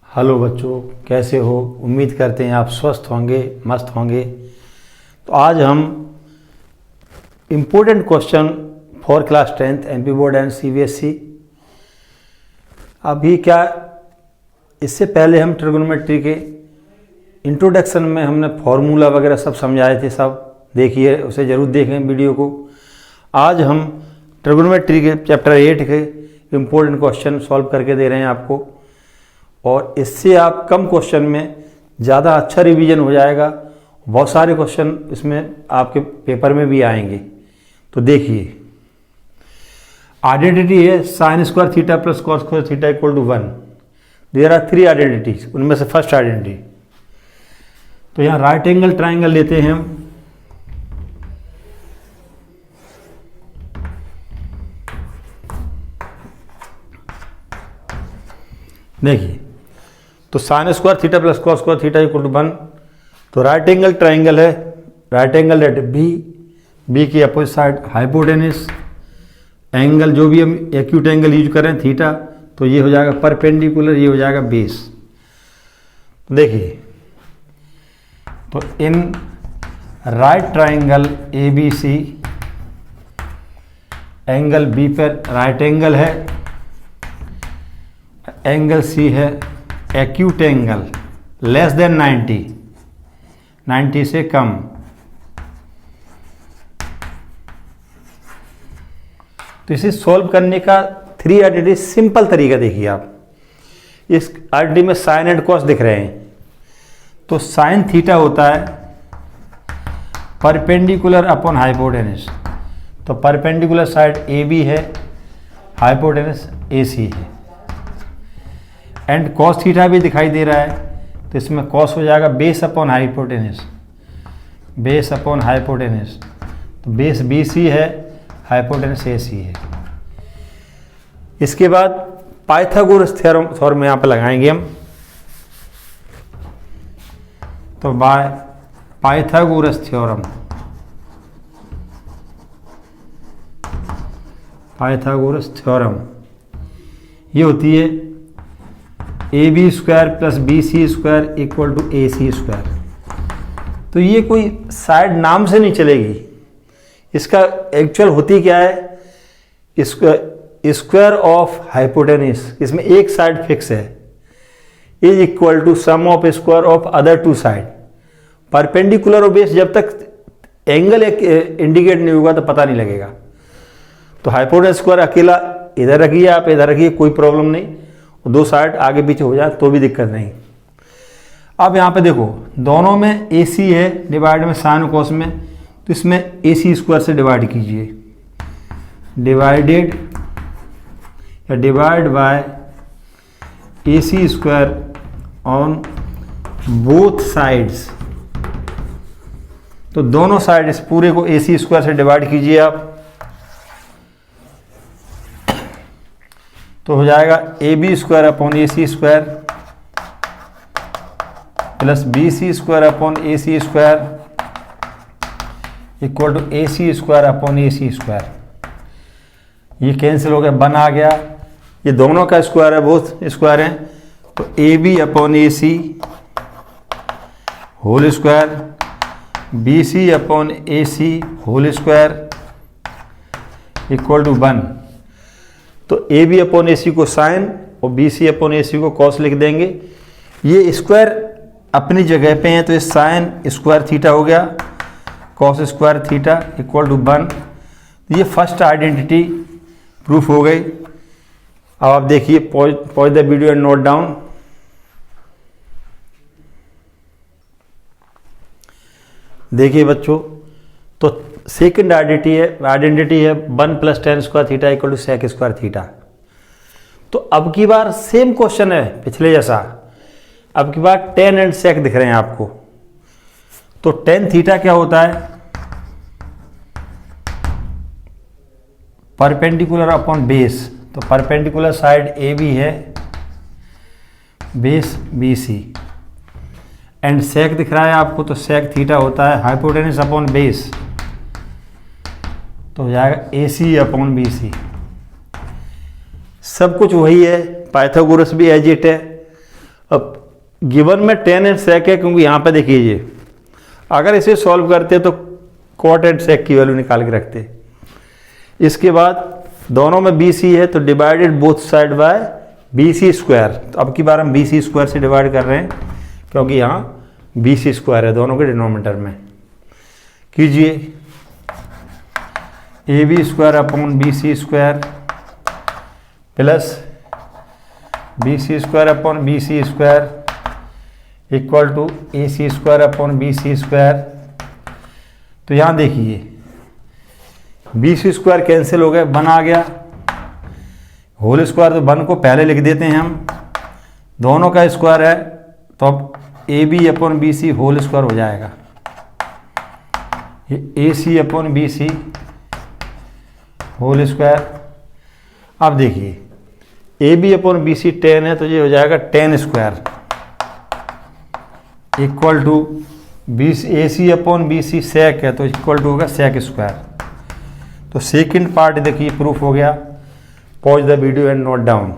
Hello बच्चों, कैसे हो? उम्मीद करते हैं आप स्वस्थ होंगे, मस्त होंगे। तो आज हम important question for class 10th MP board and CBSE. अभी क्या, इससे पहले हम ट्रिगोनोमेट्री के इंट्रोडक्शन में हमने फॉर्मूला वगैरह सब समझाए थे, सब देखिए, उसे ज़रूर देखें वीडियो को। आज हम ट्रिगोनोमेट्री के चैप्टर 8 के इम्पोर्टेंट क्वेश्चन सॉल्व करके दे रहे हैं आपको, और इससे आप कम क्वेश्चन में ज़्यादा अच्छा रिवीजन हो जाएगा। बहुत सारे क्वेश्चन इसमें आपके पेपर में भी आएंगे। तो देखिए, आइडेंटिटी है sine square theta plus cos square theta equal to 1। There are 3 identities, उनमें से फर्स्ट आइडेंटिटी। तो यहाँ राइट एंगल ट्राइंगल लेते हैं हम। देखिए, तो sine square theta plus cos square theta equal to 1। तो राइट एंगल ट्राइंगल है, राइट एंगल एट बी की अपोजिट साइड हाइपोटेनस एंगल, जो भी हम एक्यूट एंगल यूज करें थीटा, तो ये हो जाएगा परपेंडिकुलर, ये हो जाएगा बेस। देखिए, तो in right triangle A B C, angle B पर राइट एंगल है, एंगल सी है एक्यूट एंगल लेस देन 90 से कम। तो इसे सॉल्व करने का 3 आइडेंटिटी सिंपल तरीका देखिए आप। इस आइडेंटिटी में साइन एंड कॉस दिख रहे हैं। तो साइन थीटा होता है परपेंडिकुलर अपॉन हाइपोटेनस। तो परपेंडिकुलर साइड ए बी है, हाइपोटेनस ए सी है। एंड कॉस थीटा भी दिखाई दे रहा है, तो इसमें कॉस हो जाएगा base upon hypotenuse, base upon hypotenuse. तो बेस बी सी है, हाइपोटेनस ए सी है। इसके बाद पाइथागोरस थ्योरम यहाँ पर लगाएंगे हम। तो by Pythagoras theorem, Pythagoras theorem ये होती है A B square plus B C square equal to A C square. तो ये कोई साइड नाम से नहीं चलेगी, इसका एक्चुअल होती क्या है, स्क्वायर ऑफ हाइपोटेनस, इसमें एक साइड फिक्स है, is equal to sum of square of other 2 side. Perpendicular और बेस, जब तक एंगल इंडिकेट नहीं होगा तो पता नहीं लगेगा। तो हाइपोटेनस स्क्वायर अकेला इधर रखिए, आप इधर रखिए, कोई प्रॉब्लम नहीं। 2 साइड आगे पीछे हो जाए तो भी दिक्कत नहीं। अब यहाँ पे देखो, दोनों में ए सी है डिवाइड में साइन कॉस में, तो इसमें ए सी स्क्वायर से डिवाइड कीजिए। डिवाइडेड या divide by A C square on both sides. तो दोनों साइड इस पूरे को ए सी स्क्वायर से डिवाइड कीजिए आप। तो हो जाएगा A B square upon A C square plus B C square upon A C square equal to A C square upon A C square. ये कैंसिल हो गया, 1 आ गया। ये दोनों का स्क्वायर है, बोथ स्क्वायर हैं। तो A B upon A C whole square, B C upon A C whole square equal to 1। तो ए बी अपॉन ए सी को साइन और बी सी अपॉन ए सी को कॉस लिख देंगे। ये स्क्वायर अपनी जगह पे हैं, तो ये साइन स्क्वायर थीटा हो गया, cos square theta equal to 1। ये फर्स्ट आइडेंटिटी प्रूफ हो गई। अब आप देखिए, pause the video and note down. देखिए बच्चों, तो सेकंड आइडेंटिटी है 1 plus tan square theta equal to sec square theta. तो अब की बार सेम क्वेश्चन है पिछले जैसा, अब की बार टेन एंड सेक दिख रहे हैं आपको। तो टेन थीटा क्या होता है, परपेंडिकुलर अपॉन बेस। तो परपेंडिकुलर साइड ए बी है, बेस बी सी, एंड सेक दिख रहा है आपको, तो सेक थीटा होता है हाइपोटेनस अपॉन बेस। तो हो जाएगा ए सी अपॉन बी सी। सब कुछ वही है, पाइथागोरस भी एज इट है। अब गिवन में टेन एंड सेक है, क्योंकि यहाँ पे देखिए ये, अगर इसे सॉल्व करते तो कॉट एंड सेक की वैल्यू निकाल के रखते। इसके बाद दोनों में बी सी है तो divided both side by B C square. तो अब की बार हम बी सी स्क्वायर से डिवाइड कर रहे हैं, क्योंकि यहाँ बी सी स्क्वायर है दोनों के डिनोमिनेटर में। कीजिए A B square upon B C square plus B C square upon B C square equal to A C square upon B C square. तो यहाँ देखिए बी सी स्क्वायर कैंसिल हो गया, 1 आ गया, होल स्क्वायर तो 1 को पहले लिख देते हैं हम, दोनों का स्क्वायर है तो अब A B upon B C whole square हो जाएगा, ये A C upon B C whole square. अब देखिए A B upon B C 10 है तो ये हो जाएगा 10 square equal to A C upon B C sec है तो इक्वल टू होगा सेक स्क्वायर। तो सेकंड पार्ट देखिए प्रूफ हो गया। Pause the video and note down.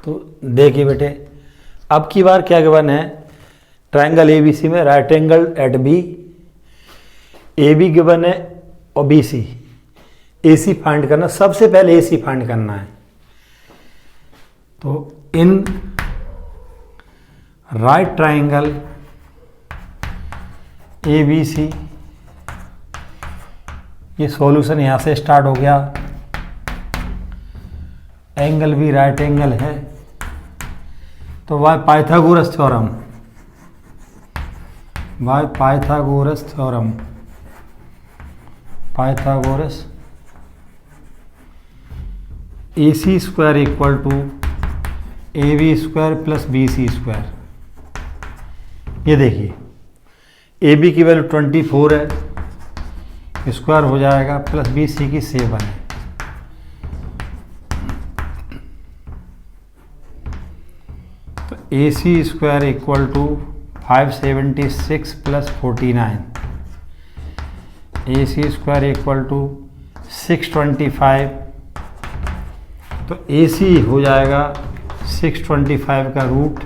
तो देखिए बेटे, अब की बार क्या गिवन है, ट्रायंगल ए बी सी में right angle at B, A B given है और बी सी, ए सी फाइंड करना, सबसे पहले ए सी फाइंड करना है। तो in right triangle A B C, ये सॉल्यूशन यहां से स्टार्ट हो गया, एंगल भी राइट एंगल है तो by Pythagoras theorem, by Pythagoras theorem, Pythagoras A C square equal to A B square plus B C square. ये देखिए ए बी की वैल्यू 24 है, स्क्वायर हो जाएगा, प्लस बी सी की 7 है। तो A C square equal to 576 plus 49, A C square equal to 625। तो ए सी हो जाएगा 625 का रूट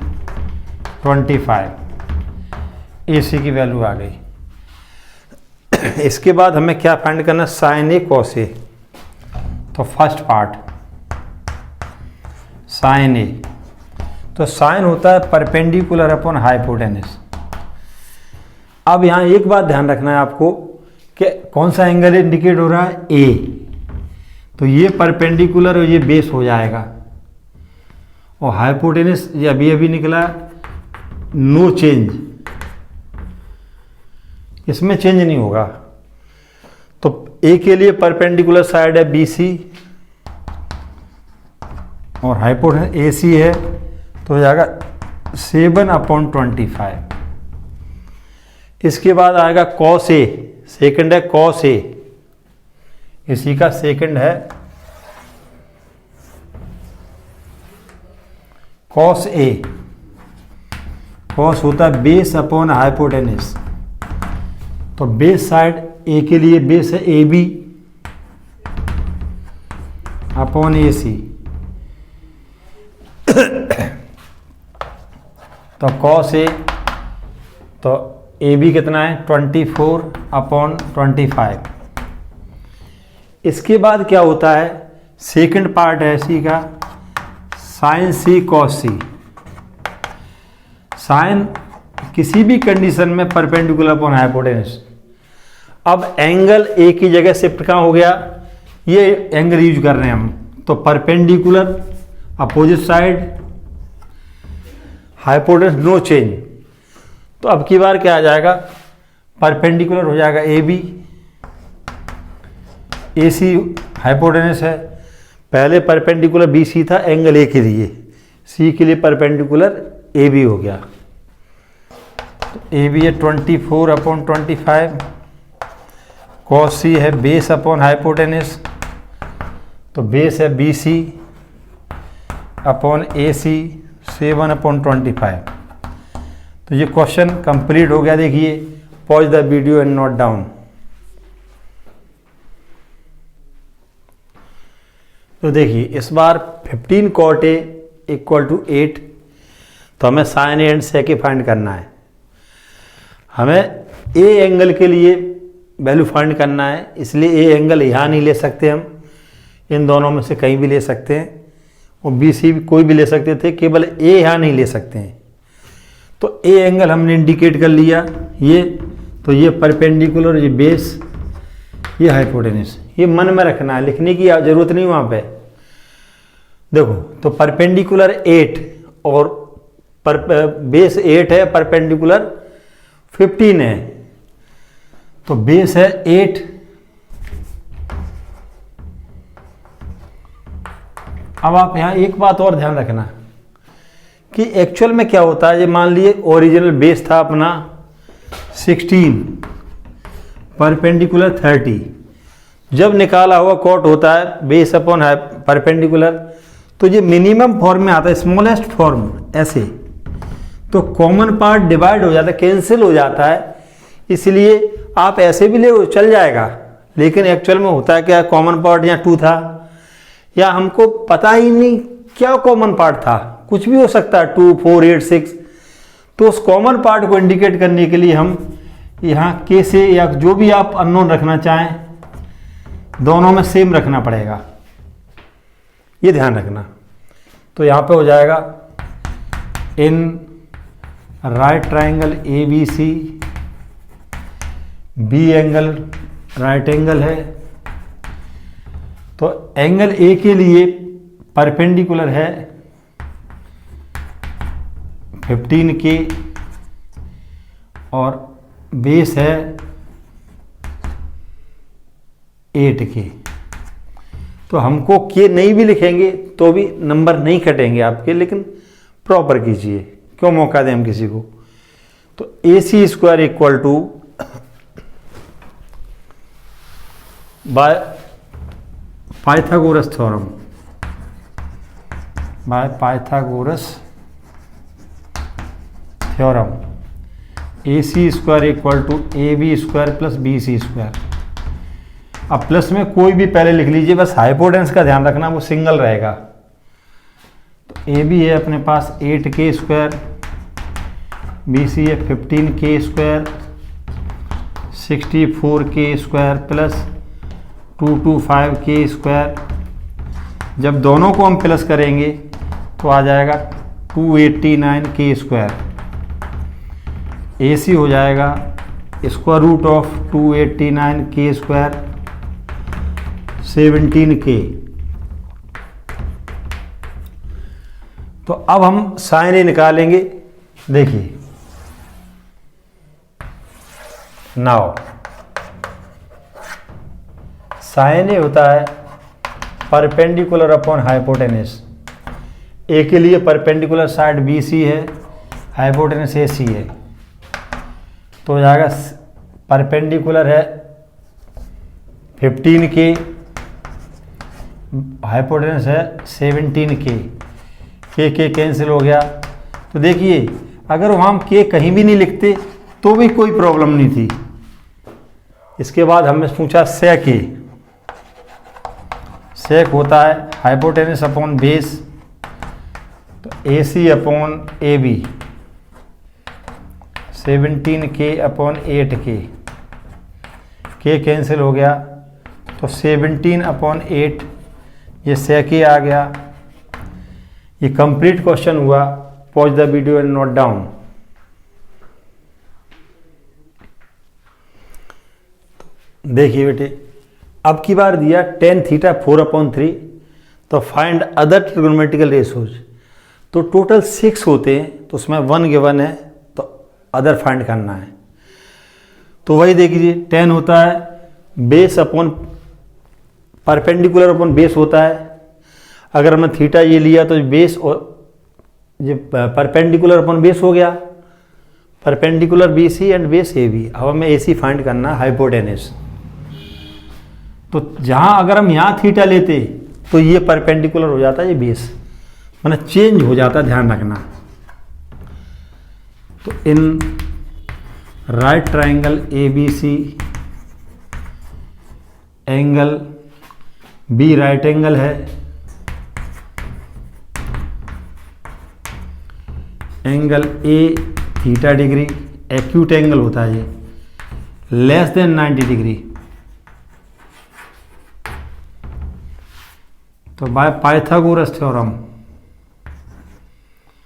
25, ए सी की वैल्यू आ गई। इसके बाद हमें क्या फाइंड करना, साइन ए कॉस ए। तो फर्स्ट पार्ट साइन ए, तो साइन होता है परपेंडिकुलर अपॉन हाइपोटेनस। अब यहाँ एक बात ध्यान रखना है आपको कि कौन सा एंगल इंडिकेट हो रहा है, ए, तो ये परपेंडिकुलर और ये बेस हो जाएगा, और हाइपोटेनस ये अभी अभी निकला, नो चेंज, इसमें चेंज नहीं होगा। तो ए के लिए परपेंडिकुलर साइड है बी सी और हाइपोटेनस ए सी है, तो हो जाएगा 7/25। इसके बाद आएगा कॉस ए, सेकंड है कॉस ए, इसी का सेकंड है कॉस ए। कॉस होता है बेस अपॉन हाइपोटेनस, तो बेस साइड ए के लिए बेस है ए बी अपॉन ए सी, तो कॉस ए, तो ए बी कितना है 24/25। इसके बाद क्या होता है, सेकंड पार्ट है सी का, साइन सी कॉस सी। साइन किसी भी कंडीशन में परपेंडिकुलर अपॉन हाइपोटेनस। अब एंगल ए की जगह शिफ्ट कहाँ हो गया, ये एंगल यूज कर रहे हैं हम, तो perpendicular opposite side hypotenuse no change. तो अब की बार क्या आ जाएगा, परपेंडिकुलर हो जाएगा A B, A C hypotenuse है, पहले परपेंडिकुलर बी सी था एंगल ए के लिए, सी के लिए परपेंडिकुलर ए बी हो गया। ए बी है 24/25, कॉस सी है बेस अपॉन हाइपोटेनस, तो बेस है B C upon A C 7/25। तो ये क्वेश्चन कंप्लीट हो गया। देखिए, pause the video and note down. तो देखिए इस बार 15 cot A इक्वल टू 8, तो हमें sine A and sec A find करना है। हमें ए एंगल के लिए वैल्यू फाइंड करना है, इसलिए ए एंगल यहाँ नहीं ले सकते हम, इन दोनों में से कहीं भी ले सकते हैं, और बी सी भी कोई भी ले सकते थे, केवल ए यहाँ नहीं ले सकते हैं। तो ए एंगल हमने इंडिकेट कर लिया ये, तो ये परपेंडिकुलर, ये बेस, ये हाइपोटेन्यूस, ये मन में रखना है, लिखने की जरूरत नहीं वहाँ पे। देखो तो परपेंडिकुलर 8 और बेस 8 है, परपेंडिकुलर 15 है, तो बेस है 8, अब आप यहाँ एक बात और ध्यान रखना कि एक्चुअल में क्या होता है। ये मान लिए ओरिजिनल बेस था अपना 16, परपेंडिकुलर 30, जब निकाला हुआ कॉट होता है बेस अपॉन है परपेंडिकुलर, तो ये मिनिमम फॉर्म में आता है, स्मॉलेस्ट फॉर्म ऐसे, तो कॉमन पार्ट डिवाइड हो जाता है, कैंसिल हो जाता है, इसलिए आप ऐसे भी ले चल जाएगा, लेकिन एक्चुअल में होता है क्या, कॉमन पार्ट यहाँ 2 था, या हमको पता ही नहीं क्या कॉमन पार्ट था, कुछ भी हो सकता है 2, 4, 8, 6, तो उस कॉमन पार्ट को इंडिकेट करने के लिए हम यहाँ के से या जो भी आप अननोन रखना चाहें, दोनों में सेम रखना पड़ेगा, ये ध्यान रखना। तो यहाँ पे हो जाएगा in right triangle A B C, B angle right angle है, तो एंगल ए के लिए परपेंडिकुलर है 15 के और बेस है 8 के। तो हमको के नहीं भी लिखेंगे तो भी नंबर नहीं कटेंगे आपके, लेकिन प्रॉपर कीजिए, क्यों मौका दें हम किसी को। तो A C square equal to by Pythagoras theorem, by Pythagoras theorem, A C square equal to A B square plus B C square. अब प्लस में कोई भी पहले लिख लीजिए, बस हाइपोटेन्यूस का ध्यान रखना, वो सिंगल रहेगा। तो ए बी है अपने पास 8k स्क्वायर, बी सी है 15k square, 64k square plus 225k square. जब दोनों को हम प्लस करेंगे तो आ जाएगा 289k स्क्वायर। ए सी हो जाएगा square root of 289k square 17k। तो अब हम साइन ए निकालेंगे, देखिए नाउ साइन ए होता है परपेंडिकुलर अपॉन हाइपोटेन्यूस। ए के लिए परपेंडिकुलर साइड बी सी है, हाइपोटेन्यूस ए सी है, तो हो जाएगा परपेंडिकुलर है 15k, हाइपोटेन्यूस है 17k, के कैंसिल हो गया। तो देखिए अगर वहाँ हम के कहीं भी नहीं लिखते तो भी कोई प्रॉब्लम नहीं थी। इसके बाद हमने पूछा सेक ए, सेक होता है हाइपोटेन्यूस अपॉन बेस, तो A C upon A B 17k upon 8k, K cancel हो गया, तो 17 अपॉन 8, ये सेक ए आ गया। ये कंप्लीट क्वेश्चन हुआ। Pause the video and note down. देखिए बेटे, अब की बार दिया tan थीटा 4/3, तो फाइंड अदर ट्रिग्नोमेट्रिकल रेशोज। तो टोटल 6 होते हैं, तो उसमें 1 गिवन है, तो अदर फाइंड करना है। तो वही देखिए tan होता है base upon perpendicular upon base होता है। अगर हमने थीटा ये लिया तो बेस और ये परपेंडिकुलर अपॉन बेस हो गया, perpendicular B C and base A B. अब हमें ए सी फाइंड करना हाइपोटेन्यूस। तो जहाँ अगर हम यहाँ थीटा लेते तो ये परपेंडिकुलर हो जाता है, ये बेस मतलब चेंज हो जाता, ध्यान रखना। तो in right triangle A B C, angle B right angle है, angle A theta degree, acute angle होता है ये, लेस देन 90 डिग्री। तो बाय पाइथागोरस थ्योरम,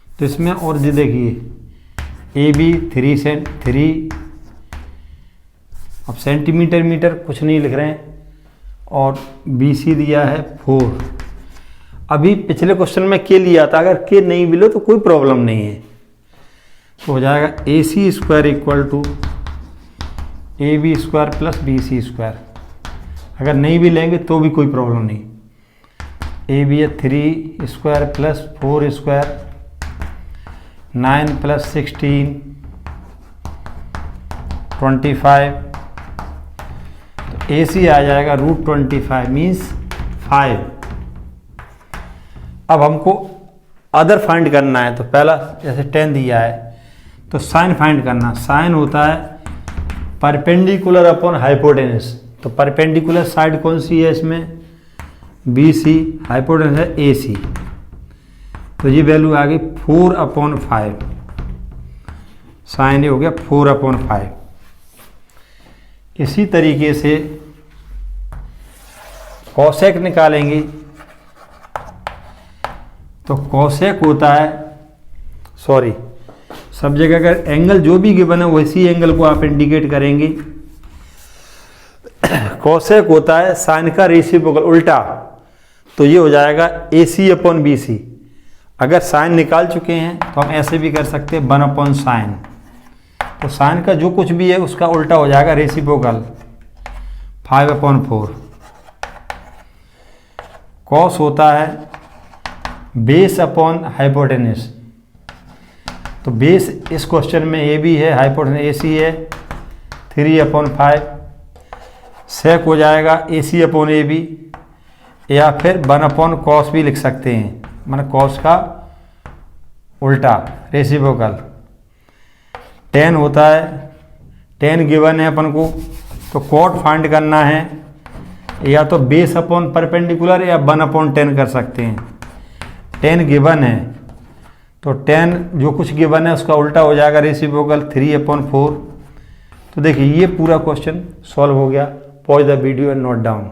तो इसमें और जी देखिए ए बी 3 अब सेंटीमीटर मीटर कुछ नहीं लिख रहे हैं, और बी सी दिया है 4। अभी पिछले क्वेश्चन में के लिया था, अगर के नहीं मिले तो कोई प्रॉब्लम नहीं है, तो हो जाएगा A C square equal to A B square plus B C square. अगर नहीं भी लेंगे तो भी कोई प्रॉब्लम नहीं। ए बी है 3 स्क्वायर प्लस 4 स्क्वायर, 9 प्लस 16 25, तो ए सी आ जाएगा √25 मीन्स 5। अब हमको अदर फाइंड करना है, तो पहला जैसे 10 दिया है तो साइन फाइंड करना। साइन होता है परपेंडिकुलर अपॉन हाइपोटेनस, तो परपेंडिकुलर साइड कौन सी है इसमें, बी सी, हाइपोटेनस है ए सी, तो ये वैल्यू आ गई 4/5। साइन ये हो गया 4/5। इसी तरीके से कॉसेक निकालेंगे, तो कॉसेक होता है, सॉरी सब जगह अगर एंगल जो भी गिवन है वैसी एंगल को आप इंडिकेट करेंगे। कॉसेक होता है साइन का रेसिप्रोकल, उल्टा, तो ये हो जाएगा AC/BC। अगर साइन निकाल चुके हैं तो हम ऐसे भी कर सकते हैं 1/sin, तो साइन का जो कुछ भी है उसका उल्टा हो जाएगा रेसिप्रोकल 5/4। कॉस होता है बेस अपॉन हाइपोटेनस, तो बेस इस क्वेश्चन में ए बी है, हाइपोटेनस ए सी है 3/5। सेक हो जाएगा AC/AB, या फिर 1/cos भी लिख सकते हैं, मतलब कॉस का उल्टा रेसिप्रोकल। tan होता है, tan गिवन है अपन को, तो कॉट फाइंड करना है, या तो बेस अपॉन परपेंडिकुलर या 1/10 कर सकते हैं। tan गिवन है तो tan जो कुछ गिवन है उसका उल्टा हो जाएगा रेसिप्रोकल 3/4। तो देखिए ये पूरा क्वेश्चन सॉल्व हो गया। Pause the video and note down.